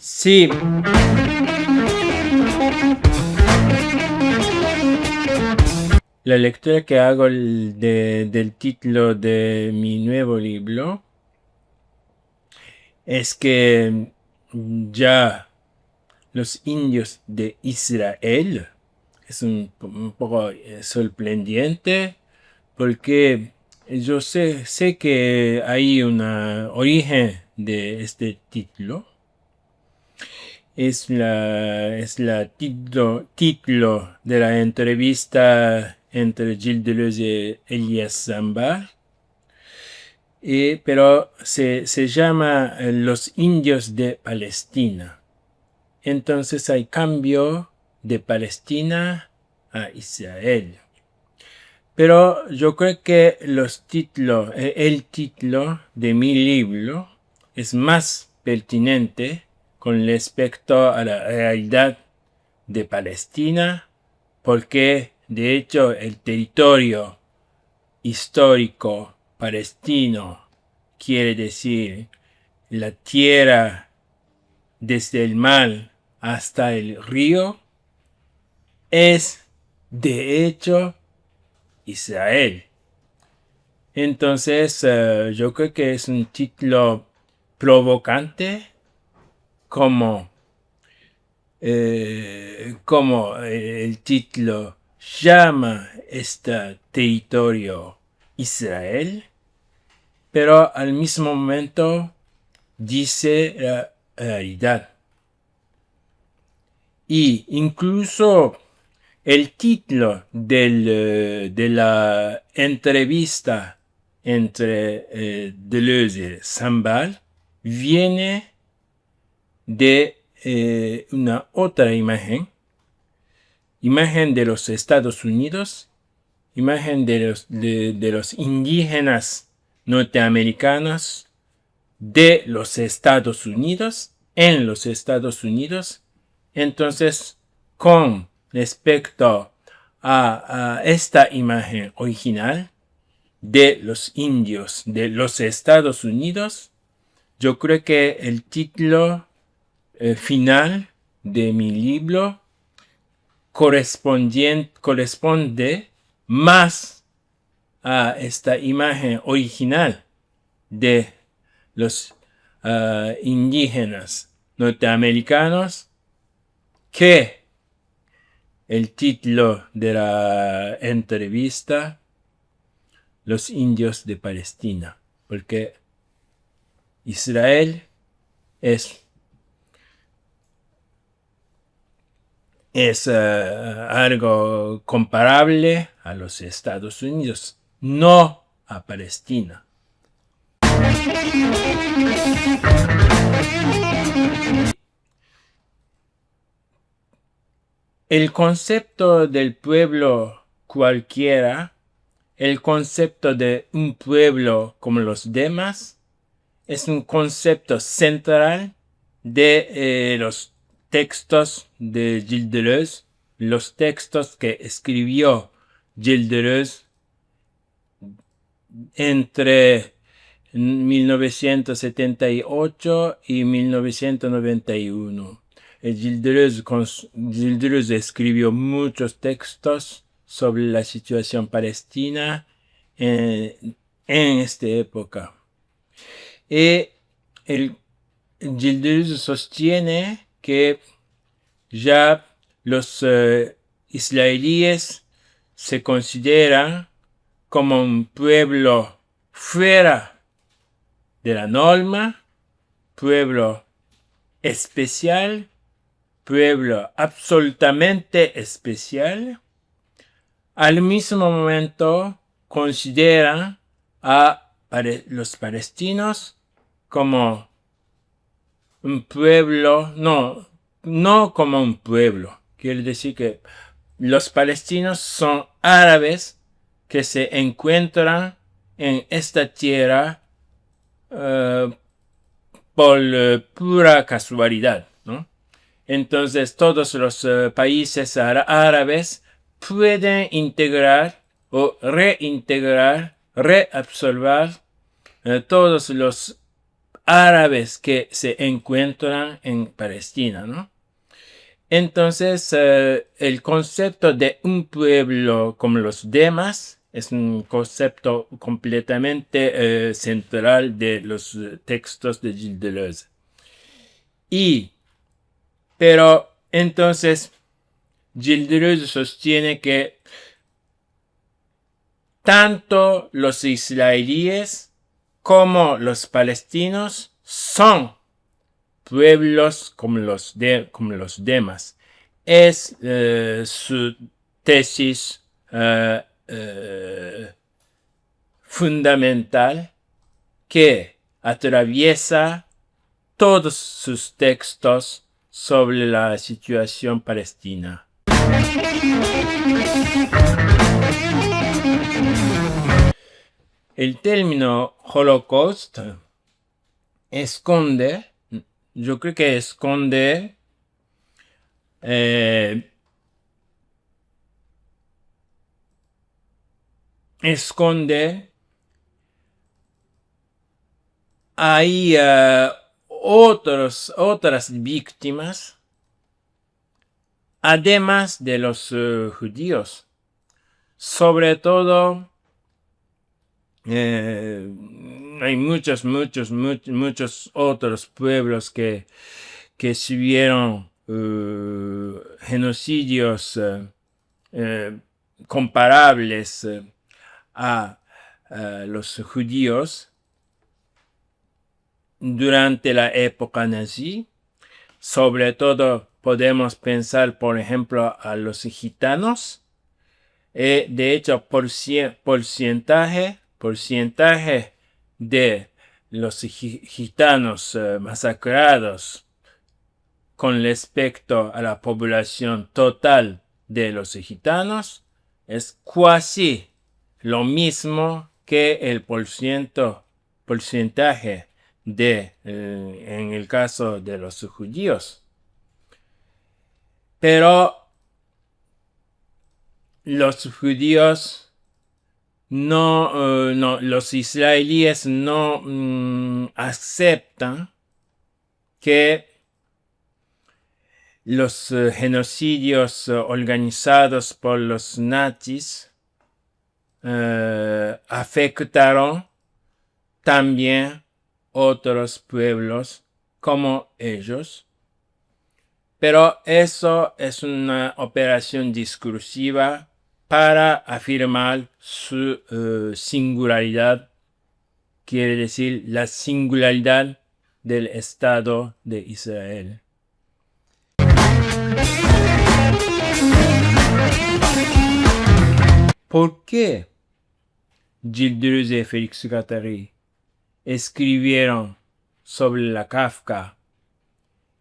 Sí, la lectura que hago del título de mi nuevo libro es que ya los indios de Israel es un poco sorprendente porque yo sé que hay un origen de este título. Es la título de la entrevista entre Gilles Deleuze y Elias Sambar. Pero se llama Los indios de Palestina. Entonces hay cambio de Palestina a Israel. Pero yo creo que el título de mi libro es más pertinente con respecto a la realidad de Palestina, porque de hecho el territorio histórico palestino quiere decir la tierra desde el mar hasta el río, es de hecho Israel. Entonces yo creo que es un título provocante como el título llama este territorio Israel, pero al mismo momento dice la realidad. Y incluso el título de la entrevista entre Deleuze y Sambar viene de una otra imagen de los Estados Unidos, imagen de los indígenas norteamericanos de los Estados Unidos, en los Estados Unidos. Entonces, con respecto a esta imagen original de los indios de los Estados Unidos, yo creo que el título final de mi libro corresponde más a esta imagen original de los indígenas norteamericanos que el título de la entrevista, Los indios de Palestina, porque Israel es algo comparable a los Estados Unidos, no a Palestina. El concepto del pueblo cualquiera, el concepto de un pueblo como los demás, es un concepto central de los textos de Gilles Deleuze, los textos que escribió Gilles Deleuze entre 1978 y 1991. Gilles Deleuze escribió muchos textos sobre la situación palestina en esta época. Y Gilles Deleuze sostiene que ya los israelíes se consideran como un pueblo fuera de la norma, pueblo especial, pueblo absolutamente especial. Al mismo momento consideran a los palestinos como un pueblo, no como un pueblo. Quiere decir que los palestinos son árabes que se encuentran en esta tierra por pura casualidad, ¿no? Entonces todos los países árabes pueden integrar o reintegrar, reabsorber todos los árabes que se encuentran en Palestina, ¿no? Entonces, el concepto de un pueblo como los demás es un concepto completamente central de los textos de Gilles Deleuze. Pero entonces, Gilles Deleuze sostiene que tanto los israelíes como los palestinos son pueblos como los demás. Es su tesis fundamental que atraviesa todos sus textos sobre la situación palestina. El término Holocaust esconde, yo creo que esconde hay otras víctimas, además de los judíos. Sobre todo, hay muchos otros pueblos que sufrieron genocidios comparables a los judíos durante la época nazi. Sobre todo podemos pensar, por ejemplo, a los gitanos. De hecho, porcentaje de los gitanos masacrados con respecto a la población total de los gitanos es casi lo mismo que el porcentaje en el caso de los judíos. Pero los judíos los israelíes no aceptan que los genocidios organizados por los nazis afectaron también otros pueblos como ellos. Pero eso es una operación discursiva para afirmar su singularidad, quiere decir la singularidad del Estado de Israel. ¿Por qué Gilles Deleuze y Félix Guattari escribieron sobre la Kafka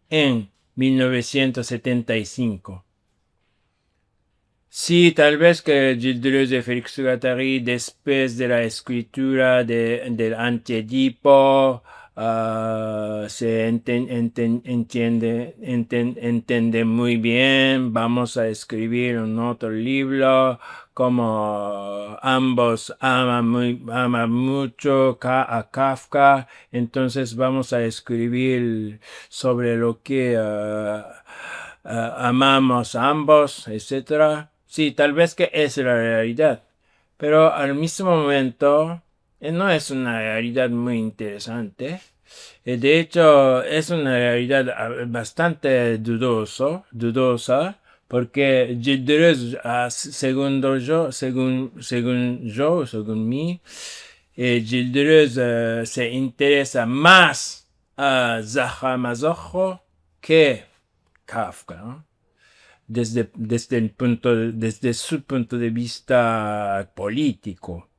en 1975? Sí, tal vez que Gilles Deleuze y Félix Guattari, después de la escritura del Antiedipo, se entiende muy bien. Vamos a escribir un otro libro, como ambos aman mucho a Kafka, entonces vamos a escribir sobre lo que amamos ambos, etc. Sí, tal vez que es la realidad, pero al mismo momento no es una realidad muy interesante. De hecho, es una realidad bastante dudosa, porque Gilles Deleuze, según mí, Gilles Deleuze se interesa más a Zaha Mazocho que Kafka, ¿no? Desde su punto de vista político.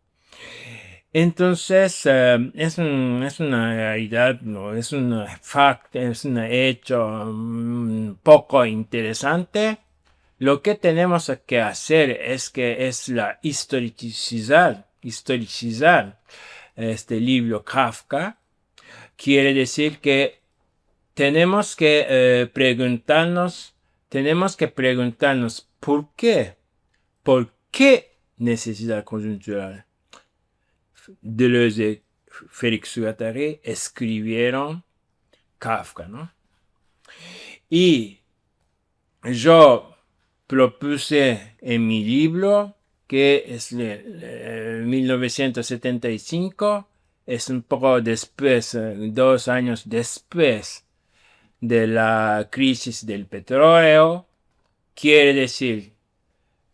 Entonces, es una realidad, ¿no? Es un hecho poco interesante. Lo que tenemos que hacer es historicizar este libro Kafka. Quiere decir que tenemos que preguntarnos ¿por qué? ¿Por qué necesidad coyuntural? Deleuze, Félix Guattari escribieron Kafka, ¿no? Y yo propuse en mi libro, que es de 1975, es un poco después, 2 años después de la crisis del petróleo, quiere decir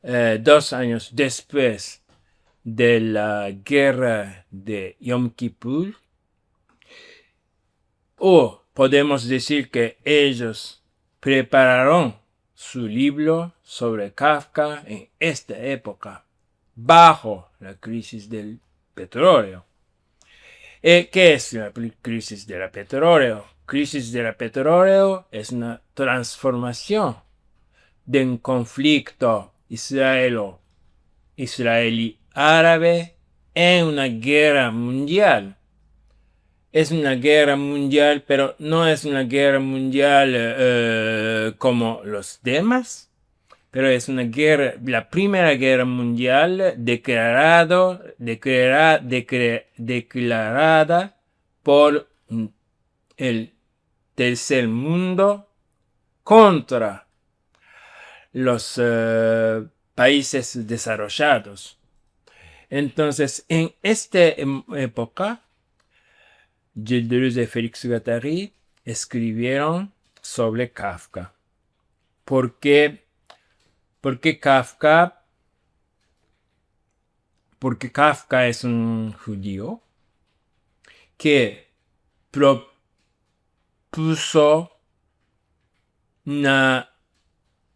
2 años después de la guerra de Yom Kippur, o podemos decir que ellos prepararon su libro sobre Kafka en esta época, bajo la crisis del petróleo. ¿Qué es la crisis del petróleo? Crisis del petróleo es una transformación de un conflicto israelí-árabe en una guerra mundial. Es una guerra mundial, pero no es una guerra mundial como los demás, pero es una guerra, la primera guerra mundial declarada por el tercer mundo contra los países desarrollados. Entonces, en esta época, Gilles Deleuze y Félix Guattari escribieron sobre Kafka. ¿Por qué? Porque Kafka es un judío que propuso una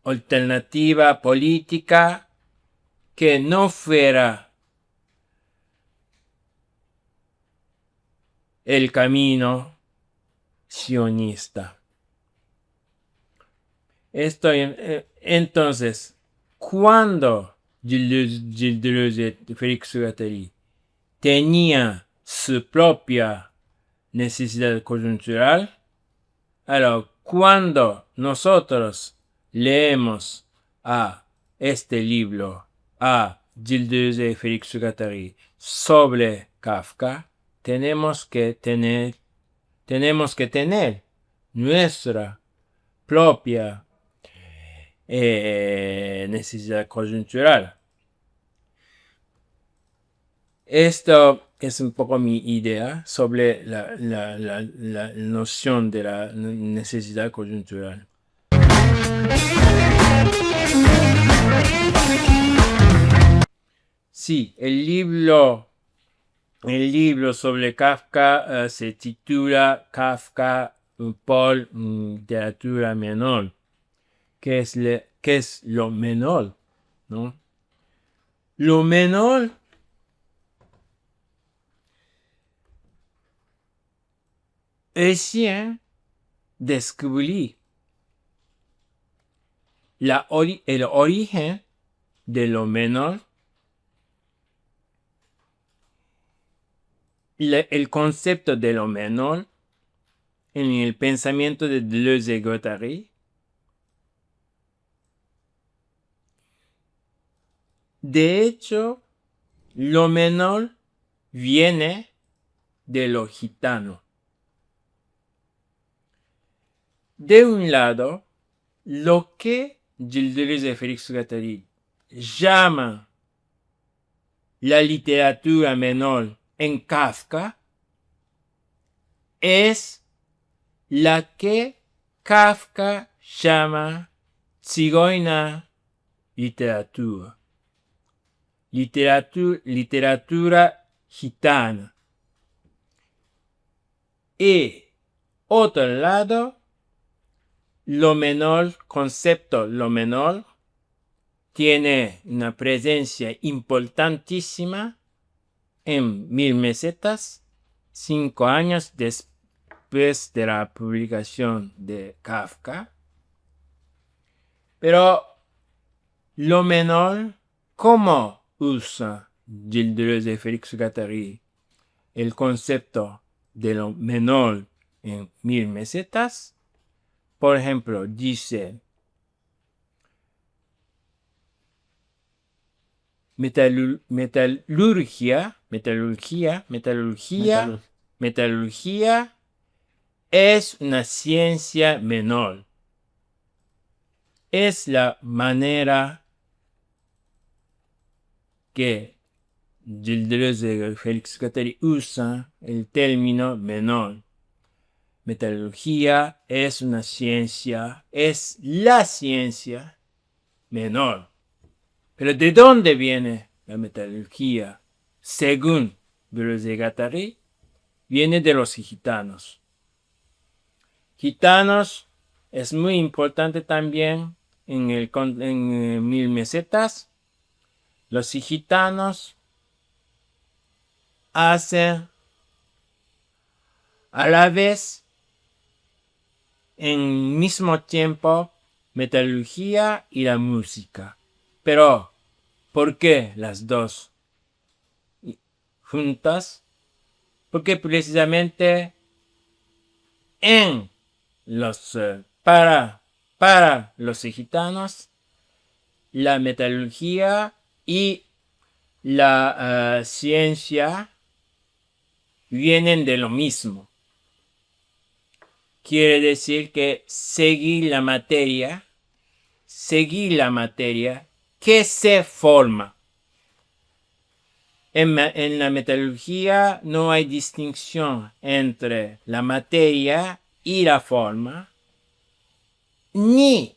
alternativa política que no fuera el camino sionista. Entonces, cuando Gilles Deleuze y Félix Guattari tenía su propia necesidad coyuntural, alors, cuando nosotros leemos a este libro, a Gilles Deleuze y Félix Guattari, sobre Kafka, tenemos que tener nuestra propia necesidad coyuntural. Esto es un poco mi idea sobre la noción de la necesidad coyuntural. Sí, el libro sobre Kafka se titula Kafka por literatura menor. ¿Qué es lo menor? ¿No? Lo menor recién descubrí el origen de lo menor. El concepto de lo menor en el pensamiento de Deleuze y Guattari. De hecho, lo menor viene de lo gitano. De un lado, lo que Gilles Deleuze y Félix Guattari llaman la literatura menor en Kafka es la que Kafka llama Tzigeuner literatura. Literatura gitana. Y otro lado, concepto lo menor, tiene una presencia importantísima en 1000 mesetas, 5 años después de la publicación de Kafka. Pero lo menor, ¿cómo usa Gilles Deleuze y Félix Guattari el concepto de lo menor en 1000 mesetas? Por ejemplo, dice: metalurgia Metalurgia es una ciencia menor. Es la manera que Deleuze y Félix Guattari usan el término menor. Metalurgia es una ciencia, es la ciencia menor. Pero ¿de dónde viene la metalurgia? Según Deleuze y Guattari, viene de los gitanos. Gitanos es muy importante también en Mil Mesetas. Los gitanos hacen a la vez, en mismo tiempo, metalurgia y la música. Pero, ¿por qué las dos juntas? Porque precisamente en los para los gitanos, la metalurgia y la ciencia vienen de lo mismo. Quiere decir que seguir la materia que se forma. En la metalurgia no hay distinción entre la materia y la forma, ni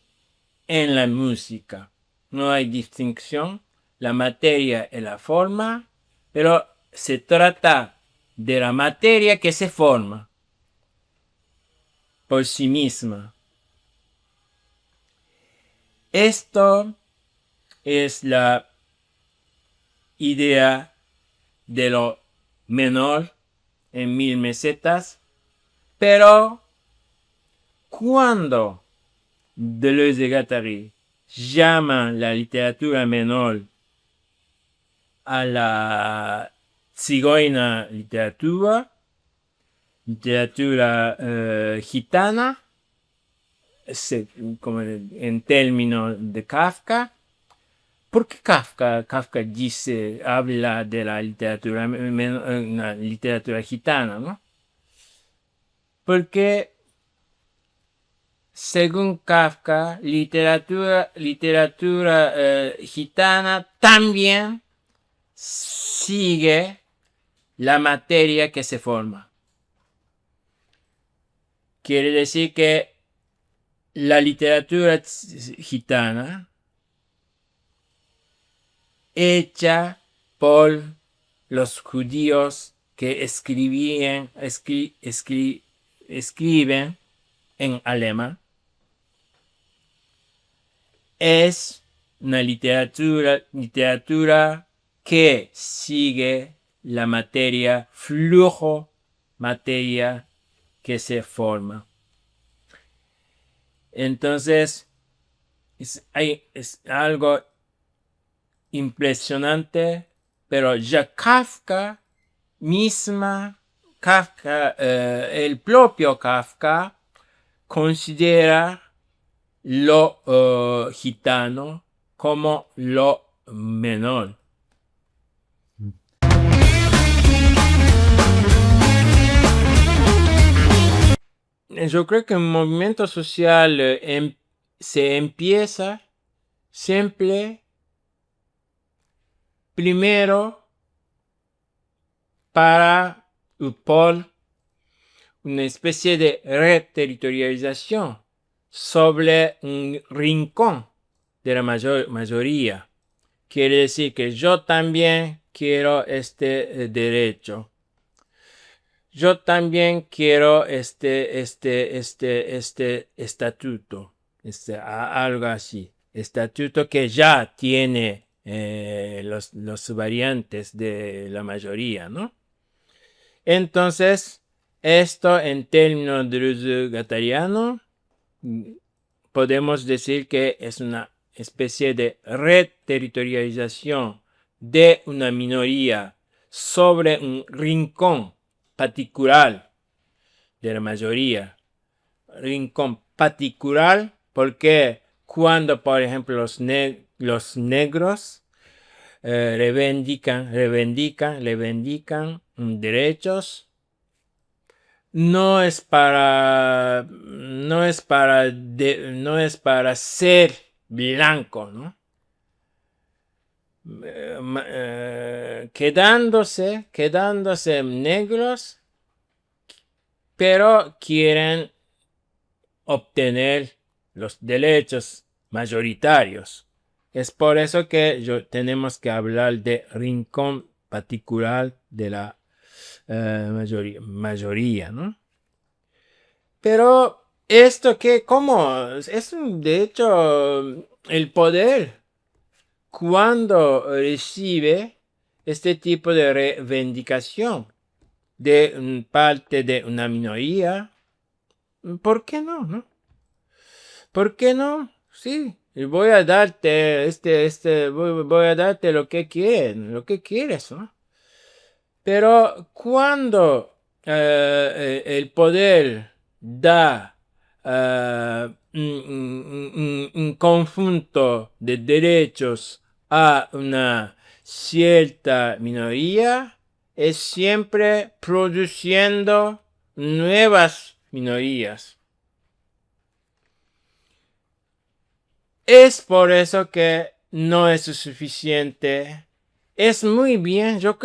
en la música. No hay distinción, la materia y la forma, pero se trata de la materia que se forma por sí misma. Esto es la idea de lo menor en Mil Mesetas, pero cuando Deleuze y Guattari llaman la literatura menor a la cigoina literatura gitana, como en términos de Kafka. ¿Por qué Kafka habla de la literatura gitana, ¿no? Porque según Kafka, literatura gitana también sigue la materia que se forma. Quiere decir que la literatura gitana, hecha por los judíos que escriben en alemán, es una literatura que sigue la materia, flujo, materia que se forma. Entonces, es algo impresionante, pero ya Kafka, el propio Kafka, considera lo gitano como lo menor. Yo creo que un movimiento social se empieza siempre primero por una especie de reterritorialización sobre un rincón de la mayoría. Quiere decir que yo también quiero este derecho. Yo también quiero este estatuto, algo así. Estatuto que ya tiene los variantes de la mayoría, ¿no? Entonces, esto en términos de guattariano, podemos decir que es una especie de reterritorialización de una minoría sobre un rincón particular de la mayoría. Rincón particular porque cuando, por ejemplo, los negros reivindican derechos. No es para ser blanco, ¿no? Quedándose negros, pero quieren obtener los derechos mayoritarios. Es por eso que tenemos que hablar de rincón particular de la mayoría, ¿no? Pero esto ¿cómo? Es de hecho el poder cuando recibe este tipo de reivindicación de parte de una minoría. ¿Por qué no, no? ¿Por qué no? Sí, voy a darte voy a darte lo que quieres, ¿no? Pero cuando el poder da un conjunto de derechos a una cierta minoría, es siempre produciendo nuevas minorías. Es por eso que no es suficiente. Es muy bien. Yo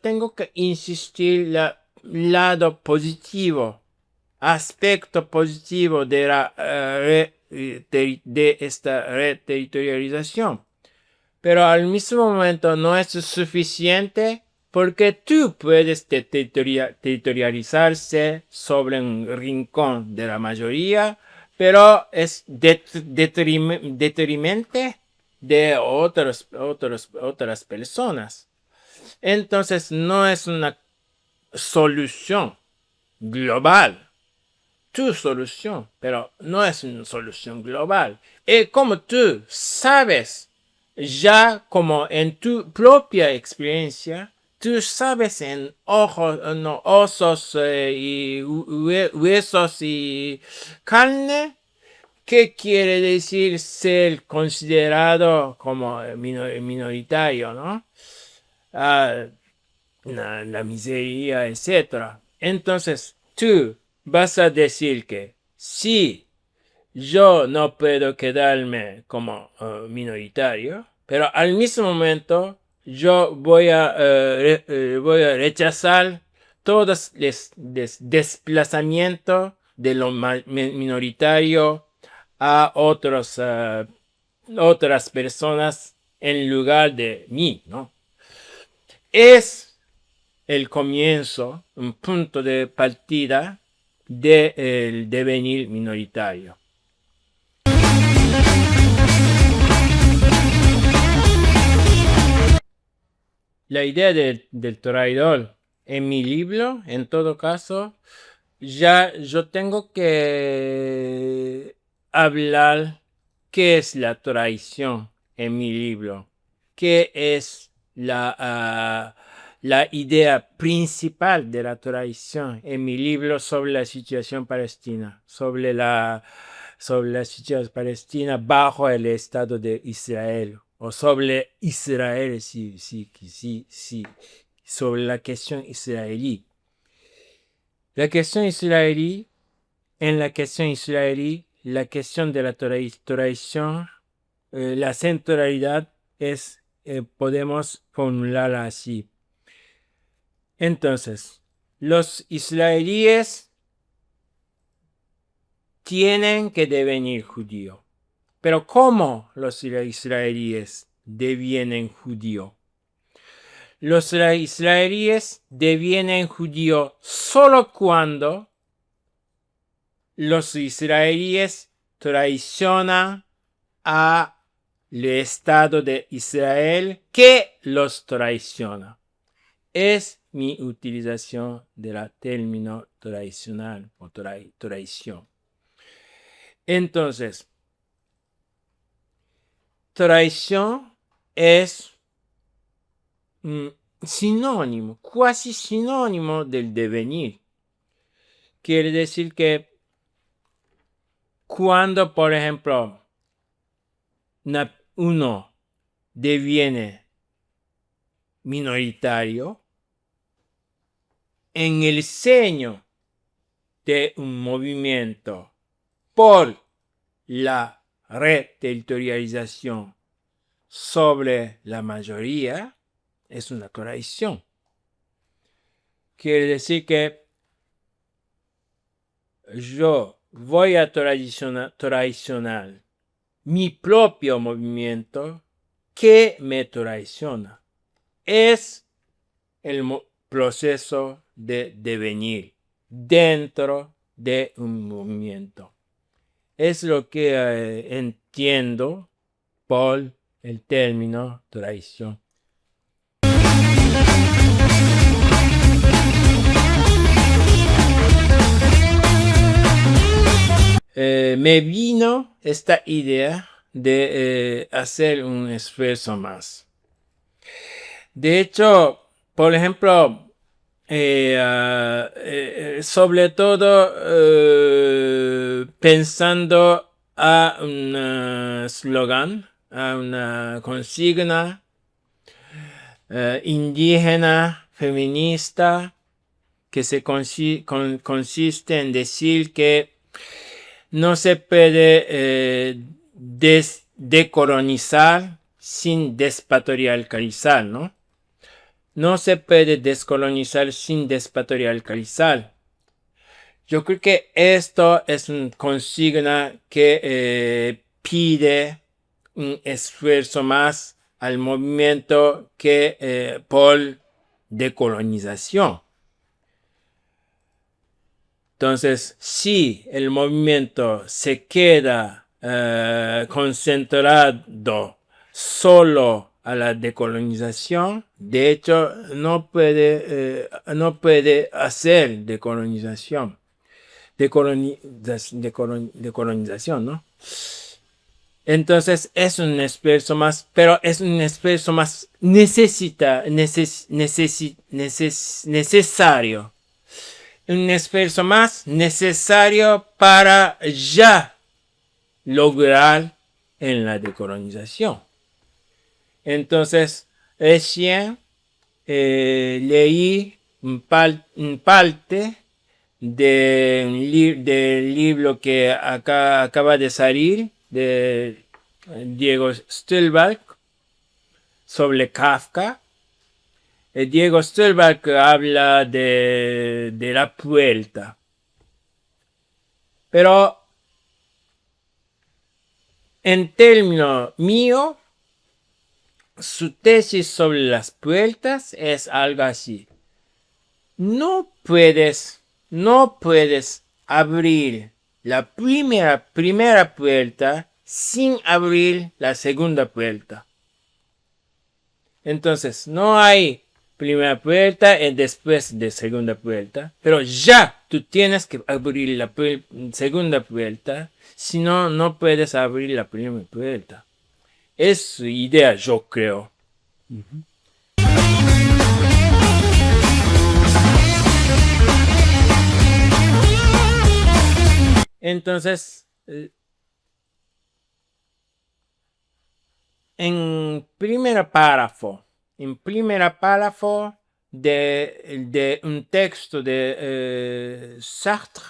tengo que insistir lado positivo, aspecto positivo de esta reterritorialización. Pero al mismo momento no es suficiente porque tú puedes territorializarse sobre un rincón de la mayoría, pero es detrimento de otras personas. Entonces no es una solución global. Tu solución, pero no es una solución global. Y como tú sabes, ya como en tu propia experiencia, tú sabes en osos y huesos y carne, ¿qué quiere decir ser considerado como minoritario, no? La miseria, etc. Entonces, tú vas a decir que si yo no puedo quedarme como minoritario, pero al mismo momento yo voy a rechazar todos los desplazamientos de lo minoritario a otras personas en lugar de mí, ¿no? Es el comienzo, un punto de partida del devenir minoritario. La idea del traidor en mi libro, en todo caso, ya yo tengo que hablar qué es la traición en mi libro, qué es la idea principal de la traición en mi libro sobre la situación palestina, sobre la situación palestina bajo el Estado de Israel, o sobre Israel, sí, sobre la cuestión israelí. La cuestión israelí, la cuestión de la traición, la centralidad es, podemos formularla así. Entonces, los israelíes tienen que devenir judíos. Pero ¿cómo los israelíes devienen judíos? Los israelíes devienen judíos solo cuando los israelíes traicionan al Estado de Israel que los traiciona. Es mi utilización de la término traicionar o traición. Entonces, traición es sinónimo, casi sinónimo del devenir. Quiere decir que cuando, por ejemplo, uno deviene minoritario en el seno de un movimiento por la reterritorialización sobre la mayoría, es una traición. Quiere decir que yo voy a traicionar mi propio movimiento que me traiciona. Es el proceso de devenir dentro de un movimiento. Es lo que entiendo por el término traición. Me vino esta idea de hacer un esfuerzo más. De hecho, por ejemplo, sobre todo pensando a un slogan, a una consigna indígena, feminista, que se consiste en decir que no se puede decolonizar sin despatriarcalizar, ¿no? No se puede descolonizar sin despatriarcalizar. Yo creo que esto es una consigna que pide un esfuerzo más al movimiento que por decolonización. Entonces, si el movimiento se queda concentrado solo a la decolonización, de hecho, no puede hacer decolonización. Decolonización, ¿no? Entonces, es un esfuerzo más, pero es un esfuerzo más necesario. Un esfuerzo más necesario para ya lograr en la decolonización. Entonces, recién leí un parte del libro que acaba de salir de Diego Stolberg sobre Kafka. Diego Stolberg habla de la vuelta. Pero en términos mío, su tesis sobre las vueltas es algo así. No puedes abrir la primera puerta sin abrir la segunda puerta. Entonces, no hay primera puerta y después de segunda puerta, pero ya tú tienes que abrir la segunda puerta, si no, no puedes abrir la primera puerta. Es su idea, yo creo. Entonces, en primer párrafo de un texto de Sartre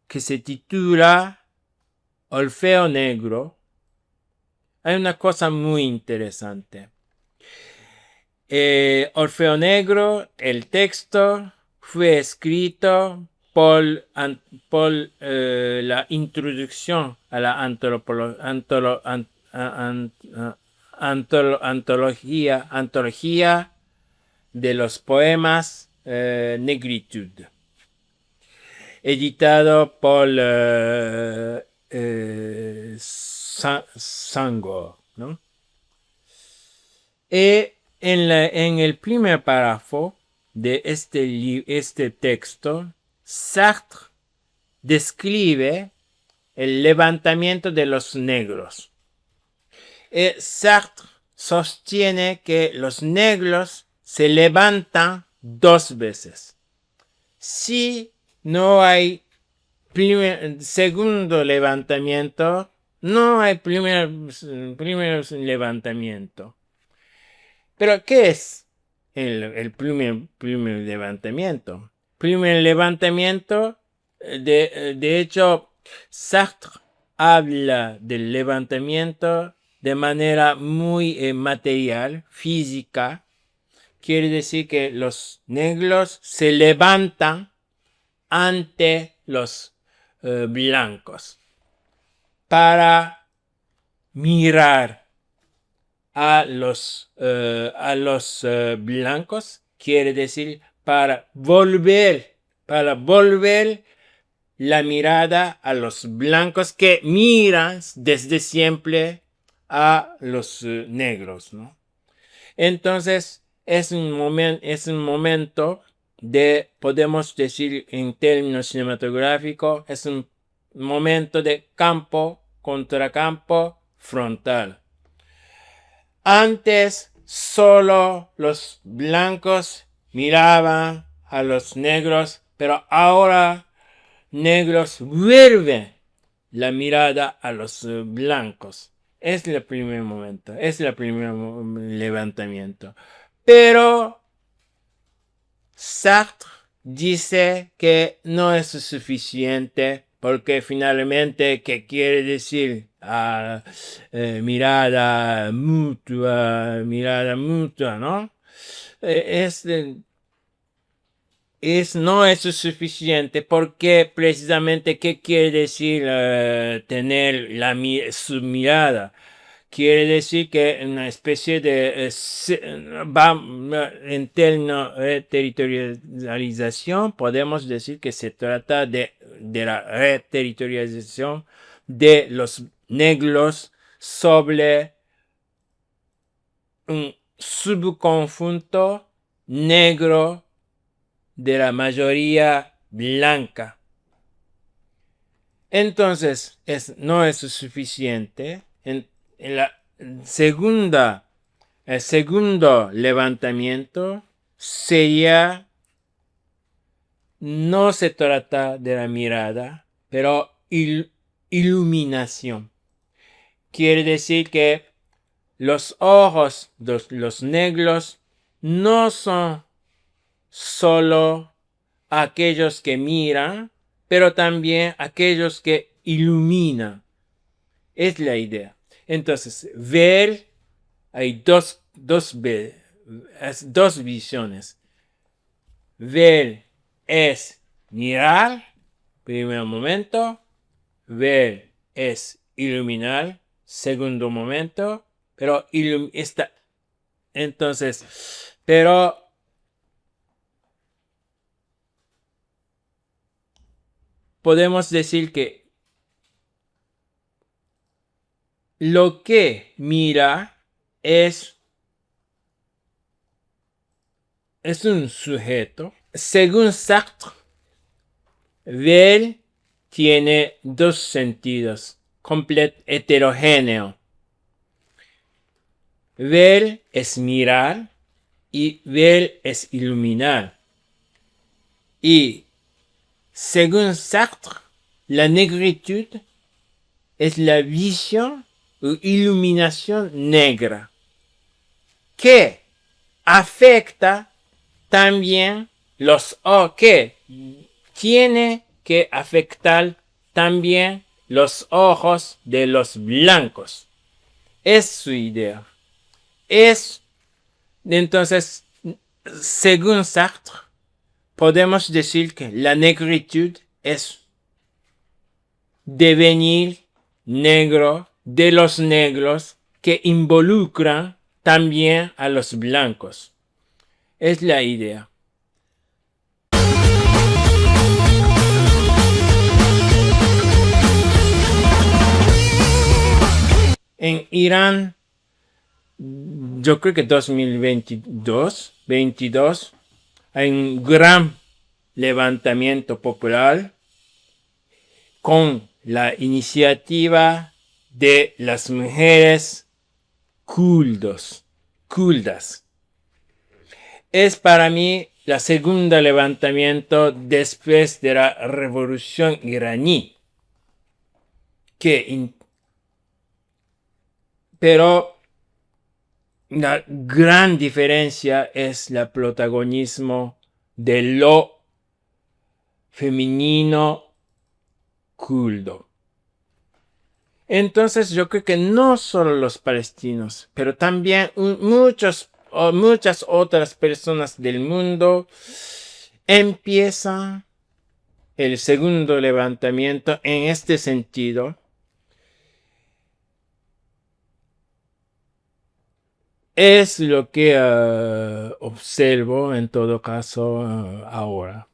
que se titula Orfeo Negro, hay una cosa muy interesante. Orfeo Negro, el texto, fue escrito por la introducción a la antología de los poemas Negritude, editado por Sangor, ¿no? Y en el primer párrafo de este texto, Sartre describe el levantamiento de los negros. Sartre sostiene que los negros se levantan dos veces. Si no hay segundo levantamiento, No hay primer levantamiento. Pero, ¿qué es el primer levantamiento? Primer levantamiento, de hecho, Sartre habla del levantamiento de manera muy material, física. Quiere decir que los negros se levantan ante los blancos para mirar a los blancos, quiere decir para volver la mirada a los blancos que miran desde siempre a los negros, ¿no? Entonces es un momento de, podemos decir en términos cinematográficos, es un momento de campo contra campo frontal. Antes solo los blancos miraban a los negros, pero ahora negros vuelven la mirada a los blancos. Es el primer momento, es el primer levantamiento. Pero Sartre dice que no es suficiente porque finalmente, ¿qué quiere decir? Mirada mutua, ¿no? No es suficiente porque precisamente, ¿qué quiere decir tener su mirada? Quiere decir que una especie de en términos de territorialización, podemos decir que se trata de la reterritorialización de los negros sobre un subconjunto negro de la mayoría blanca. Entonces, no es suficiente. El segundo levantamiento sería, no se trata de la mirada, pero iluminación. Quiere decir que los ojos de los negros no son solo aquellos que miran, pero también aquellos que iluminan. Es la idea. Entonces, ver, hay dos visiones. Ver es mirar, primer momento. Ver es iluminar, segundo momento. Pero podemos decir que lo que mira es un sujeto. Según Sartre, ver tiene dos sentidos, completo heterogéneo. Ver es mirar y ver es iluminar. Y según Sartre, la negritud es la visión o iluminación negra que afecta también que tiene que afectar también los ojos de los blancos. Es su idea. Entonces, según Sartre, podemos decir que la negritud es devenir negro de los negros que involucran también a los blancos. Es la idea. En Irán, yo creo que 2022, hay un gran levantamiento popular con la iniciativa de las mujeres kurdas. Es para mí la segunda levantamiento después de la revolución iraní, que Pero la gran diferencia es el protagonismo de lo femenino kurdo. Entonces yo creo que no solo los palestinos, pero también muchas otras personas del mundo empiezan el segundo levantamiento en este sentido. Es lo que observo en todo caso ahora.